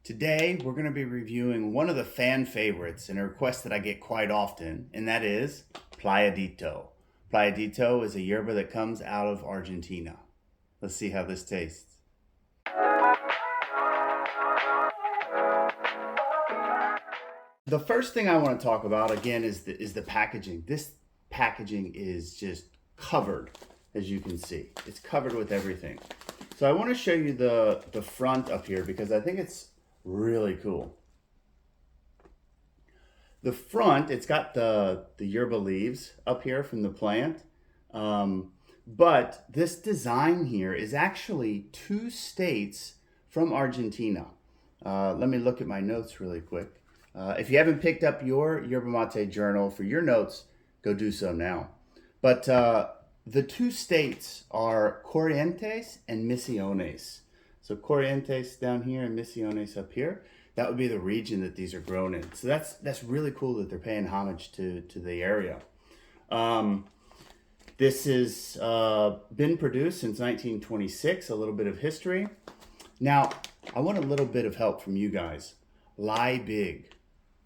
Today, we're going to be reviewing one of the fan favorites and a request that I get quite often, and that is Playadito. Playadito is a yerba that comes out of Argentina. Let's see how this tastes. The first thing I want to talk about again is the packaging. This packaging is just covered, as you can see. It's covered with everything. So I want to show you the front up here because I think it's really cool. The front, it's got the yerba leaves up here from the plant. But this design here is actually two states from Argentina. Let me look at my notes really quick. If you haven't picked up your Yerba Mate Journal for your notes, go do so now. But the two states are Corrientes and Misiones. So Corrientes down here and Misiones up here. That would be the region that these are grown in. So that's really cool that they're paying homage to the area. This has been produced since 1926, a little bit of history. Now, I want a little bit of help from you guys. Lie big.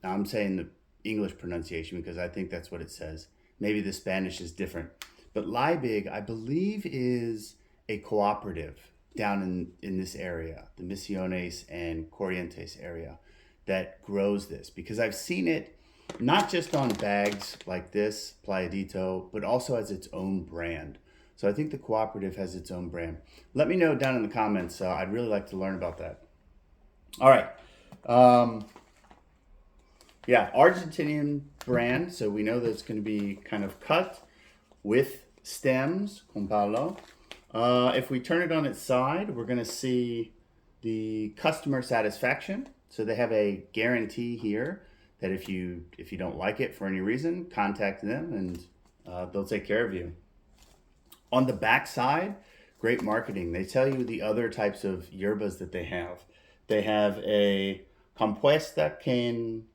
Now, I'm saying the English pronunciation because I think that's what it says. Maybe the Spanish is different. But Lie Big, I believe, is a cooperative down in this area, the Misiones and Corrientes area, that grows this. Because I've seen it not just on bags like this, Playadito, but also as its own brand. So I think the cooperative has its own brand. Let me know down in the comments. I'd really like to learn about that. All right. Yeah, Argentinian brand. So we know that it's going to be kind of cut with stems, con palo. If we turn it on its side, we're going to see the customer satisfaction. So they have a guarantee here that if you don't like it for any reason, contact them and they'll take care of you. On the back side, great marketing. They tell you the other types of yerbas that they have. They have a compuesta con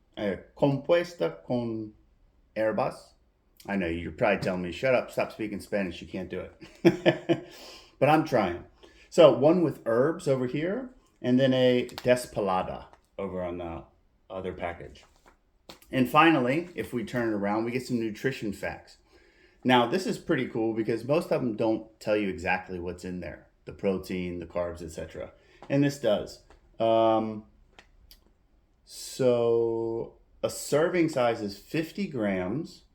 herbas. I know you're probably telling me, shut up, stop speaking Spanish, you can't do it. But I'm trying. So one with herbs over here, and then a despelada over on the other package. And finally, if we turn it around, we get some nutrition facts. Now, this is pretty cool because most of them don't tell you exactly what's in there, the protein, the carbs, etc. And this does. So a serving size is 50 grams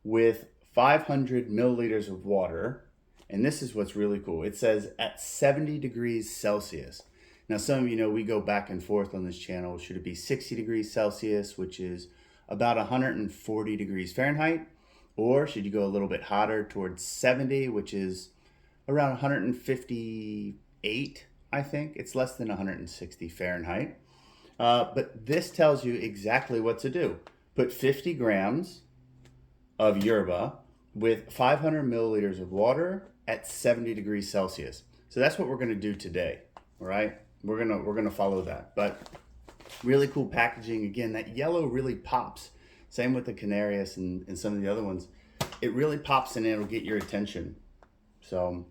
with 500 milliliters of water. And this is what's really cool. It says at 70 degrees Celsius. Now, some of you know we go back and forth on this channel. Should it be 60 degrees Celsius, which is about 140 degrees Fahrenheit? Or should you go a little bit hotter towards 70, which is around 158, I think. It's less than 160 Fahrenheit. But this tells you exactly what to do. Put 50 grams of yerba with 500 milliliters of water at 70 degrees Celsius. So that's what we're going to do today. All right, we're gonna follow that. But really cool packaging. Again, that yellow really pops. Same with the Canarias and some of the other ones. It really pops and it'll get your attention. So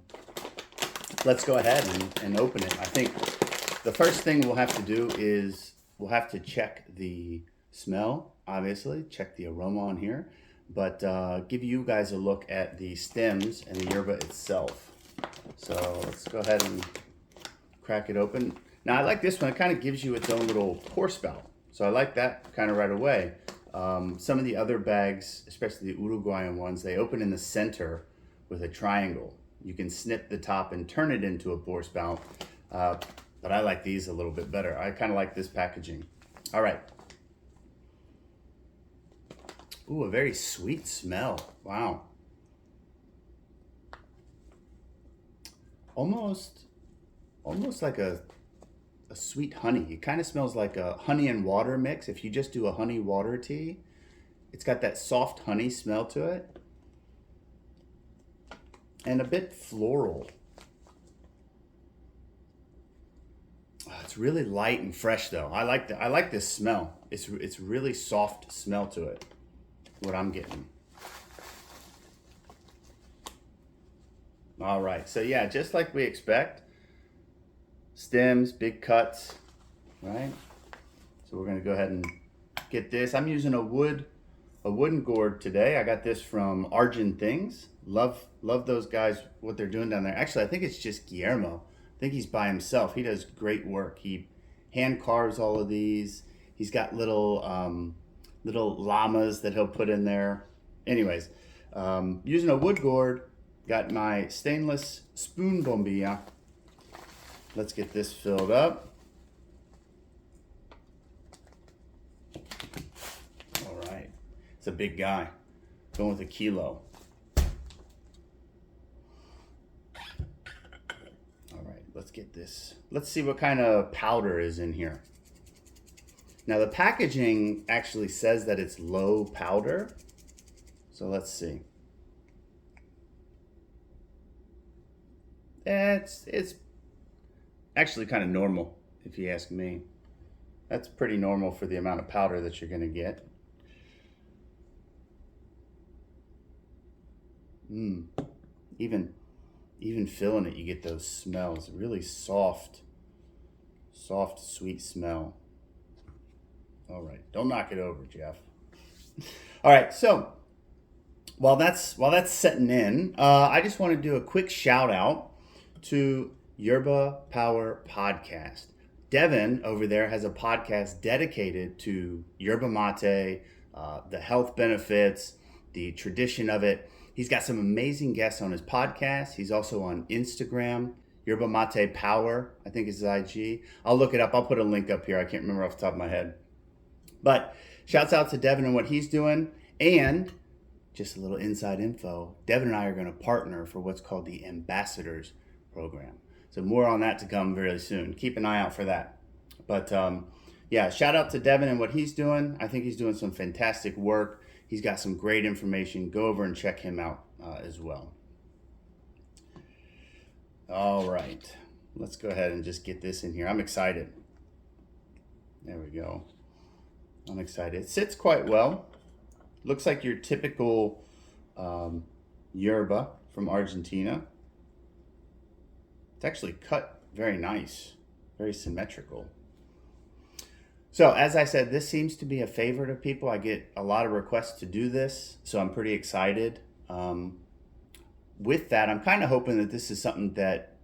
let's go ahead and open it. I think the first thing we'll have to do is we'll have to check the smell, obviously, check the aroma on here, but give you guys a look at the stems and the yerba itself. So let's go ahead and crack it open. Now I like this one. It kind of gives you its own little pour spout. So I like that kind of right away. Some of the other bags, especially the Uruguayan ones, they open in the center with a triangle. You can snip the top and turn it into a pour spout. But I like these a little bit better. I kind of like this packaging. All right. Ooh, a very sweet smell. Wow. Almost like a sweet honey. It kind of smells like a honey and water mix. If you just do a honey water tea, it's got that soft honey smell to it. And a bit floral. It's really light and fresh though. I like this smell. It's really soft smell to it. What I'm getting. All right. So yeah, just like we expect. Stems, big cuts. right? So we're gonna go ahead and get this. I'm using a wooden gourd today. I got this from Argentine. Love those guys, what they're doing down there. Actually, I think it's just Guillermo. I think he's by himself. He does great work. He hand carves all of these. He's got little llamas that he'll put in there. Anyways, using a wood gourd, got my stainless spoon bombilla. Let's get this filled up. All right, it's a big guy, going with a kilo. All right, let's get this. Let's see what kind of powder is in here. Now the packaging actually says that it's low powder. So let's see. It's actually kind of normal, if you ask me. That's pretty normal for the amount of powder that you're gonna get. Even filling it, you get those smells. Really soft, sweet smell. All right, don't knock it over, Jeff. All right, so while that's setting in, I just want to do a quick shout out to Yerba Power podcast. Devin over there has a podcast dedicated to yerba mate, the health benefits, the tradition of it. He's got some amazing guests on his podcast. He's also on Instagram, Yerba Mate Power, I think is his IG. I'll look it up. I'll put a link up here. I can't remember off the top of my head. But shouts out to Devin and what he's doing. And just a little inside info, Devin and I are going to partner for what's called the Ambassadors Program. So more on that to come very soon. Keep an eye out for that. But yeah, shout out to Devin and what he's doing. I think he's doing some fantastic work. He's got some great information. Go over and check him out as well. All right, let's go ahead and just get this in here. I'm excited. There we go. I'm excited. It sits quite well. Looks like your typical yerba from Argentina. It's actually cut very nice, very symmetrical. So as I said, this seems to be a favorite of people. I get a lot of requests to do this, so I'm pretty excited. With that, I'm kind of hoping that this is something that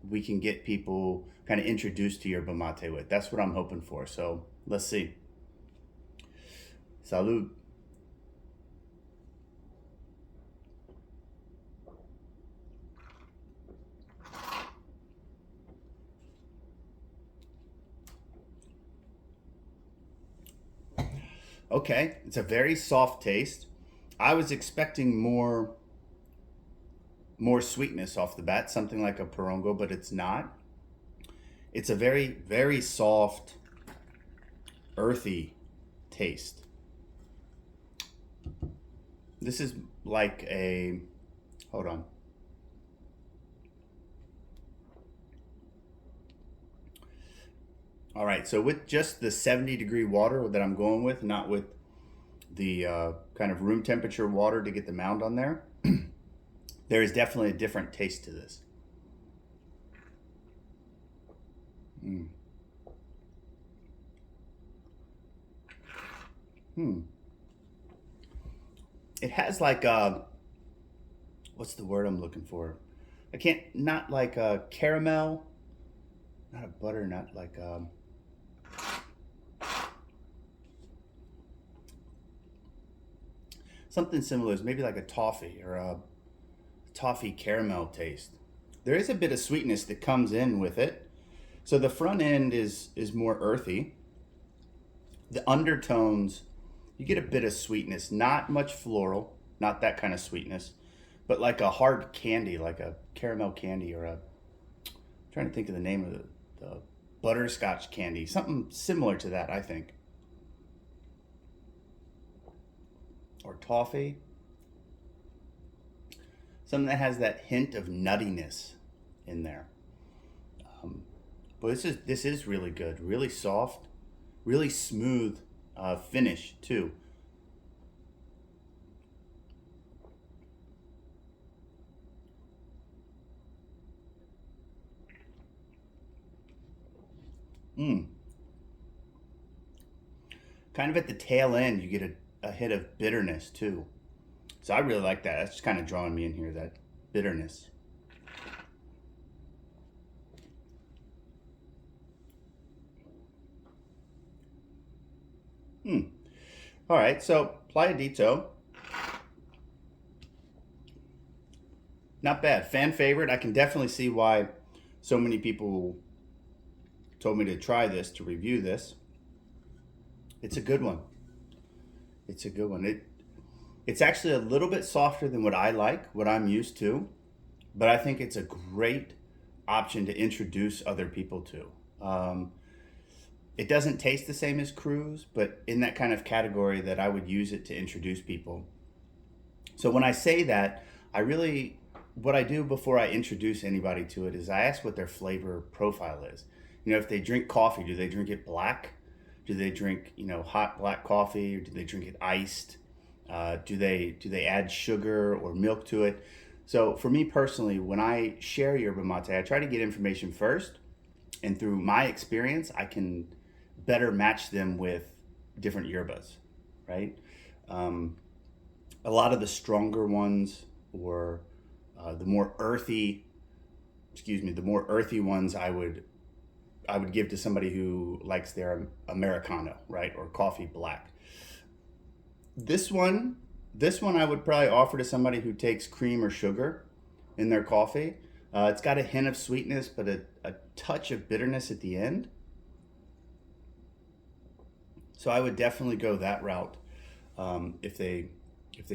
we can get people kind of introduced to yerba mate with. That's what I'm hoping for. So let's see. Salud. Okay, it's a very soft taste. I was expecting more sweetness off the bat, something like a Porongo, but it's not. It's a very, very soft, earthy taste. This is like a, hold on. All right, so with just the 70-degree water that I'm going with, not with the kind of room temperature water to get the mound on there, there is definitely a different taste to this. It has like a, what's the word I'm looking for? Not like a caramel, not a butternut, like something similar, is maybe like a toffee or a toffee caramel taste. There is a bit of sweetness that comes in with it. So the front end is more earthy. The undertones, you get a bit of sweetness, not much floral, not that kind of sweetness, but like a hard candy, like a caramel candy or I'm trying to think of the name of the butterscotch candy, something similar to that, I think. Or toffee. Something that has that hint of nuttiness in there. But this is really good, really soft, really smooth finish too. kind of at the tail end, you get a hit of bitterness too. So I really like that. That's just kind of drawing me in here, that bitterness. All right, so Playadito. Not bad. Fan favorite. I can definitely see why so many people told me to try this, to review this. It's a good one. It's a good one. It's actually a little bit softer than what I like, what I'm used to, but I think it's a great option to introduce other people to. It doesn't taste the same as Cruise, but in that kind of category that I would use it to introduce people. So when I say that, what I do before I introduce anybody to it is I ask what their flavor profile is. You know, if they drink coffee, do they drink it black? Do they drink, hot black coffee, or do they drink it iced? Do they add sugar or milk to it? So for me personally, when I share yerba mate, I try to get information first, and through my experience, I can better match them with different yerbas, right? A lot of the stronger ones, or the more earthy ones, I would give to somebody who likes their Americano, right? Or coffee black. This one I would probably offer to somebody who takes cream or sugar in their coffee. It's got a hint of sweetness, but a touch of bitterness at the end. So I would definitely go that route if they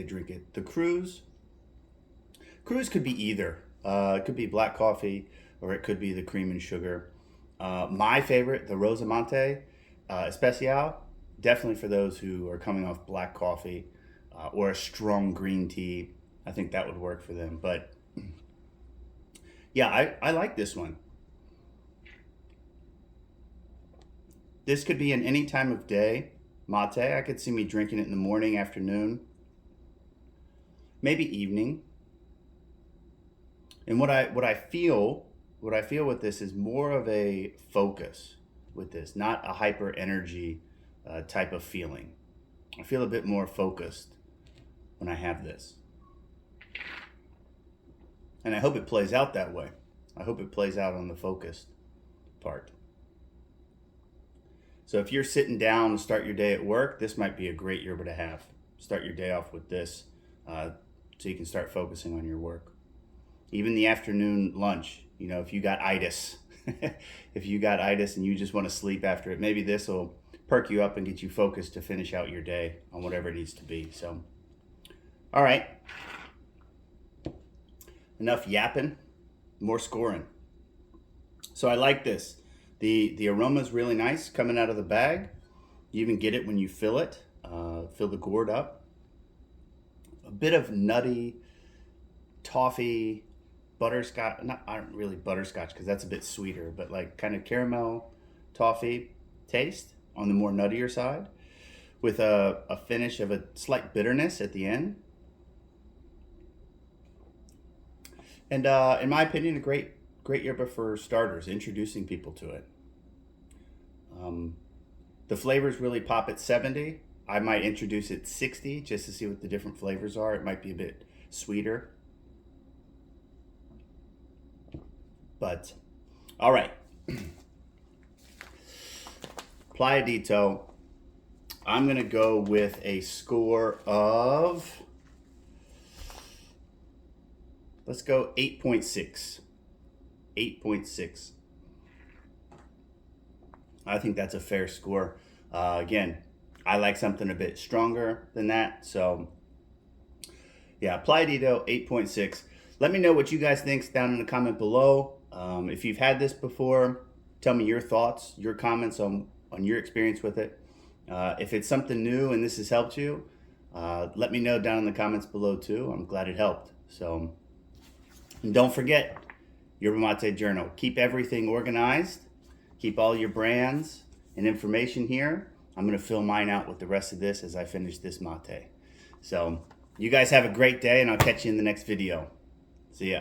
drink it. The Cruise could be either. It could be black coffee, or it could be the cream and sugar. My favorite, the Rosa Mate Especial, definitely for those who are coming off black coffee or a strong green tea. I think that would work for them. But yeah, I like this one. This could be in any time of day mate. I could see me drinking it in the morning, afternoon, maybe evening. And what I feel with this is more of a focus with this, not a hyper energy type of feeling. I feel a bit more focused when I have this. And I hope it plays out that way. I hope it plays out on the focused part. So if you're sitting down to start your day at work, this might be a great yerba to have. Start your day off with this so you can start focusing on your work. Even the afternoon lunch, if you got itis, if you got itis and you just want to sleep after it, maybe this will perk you up and get you focused to finish out your day on whatever it needs to be. So, all right. Enough yapping, more scoring. So I like this. The aroma is really nice coming out of the bag. You even get it when you fill it, fill the gourd up. A bit of nutty, toffee, butterscotch, not really butterscotch because that's a bit sweeter, but like kind of caramel, toffee taste on the more nuttier side, with a finish of a slight bitterness at the end. And in my opinion, a great yerba for starters, introducing people to it. The flavors really pop at 70. I might introduce it 60 just to see what the different flavors are. It might be a bit sweeter. But, all right. Playadito, I'm going to go with a score of, let's go 8.6. 8.6. I think that's a fair score. Again, I like something a bit stronger than that. So, yeah, Playadito 8.6. Let me know what you guys think down in the comment below. If you've had this before, tell me your thoughts, your comments on your experience with it. If it's something new and this has helped you, let me know down in the comments below too. I'm glad it helped. So, and don't forget, Yerba Mate Journal. Keep everything organized. Keep all your brands and information here. I'm going to fill mine out with the rest of this as I finish this mate. So, you guys have a great day, and I'll catch you in the next video. See ya.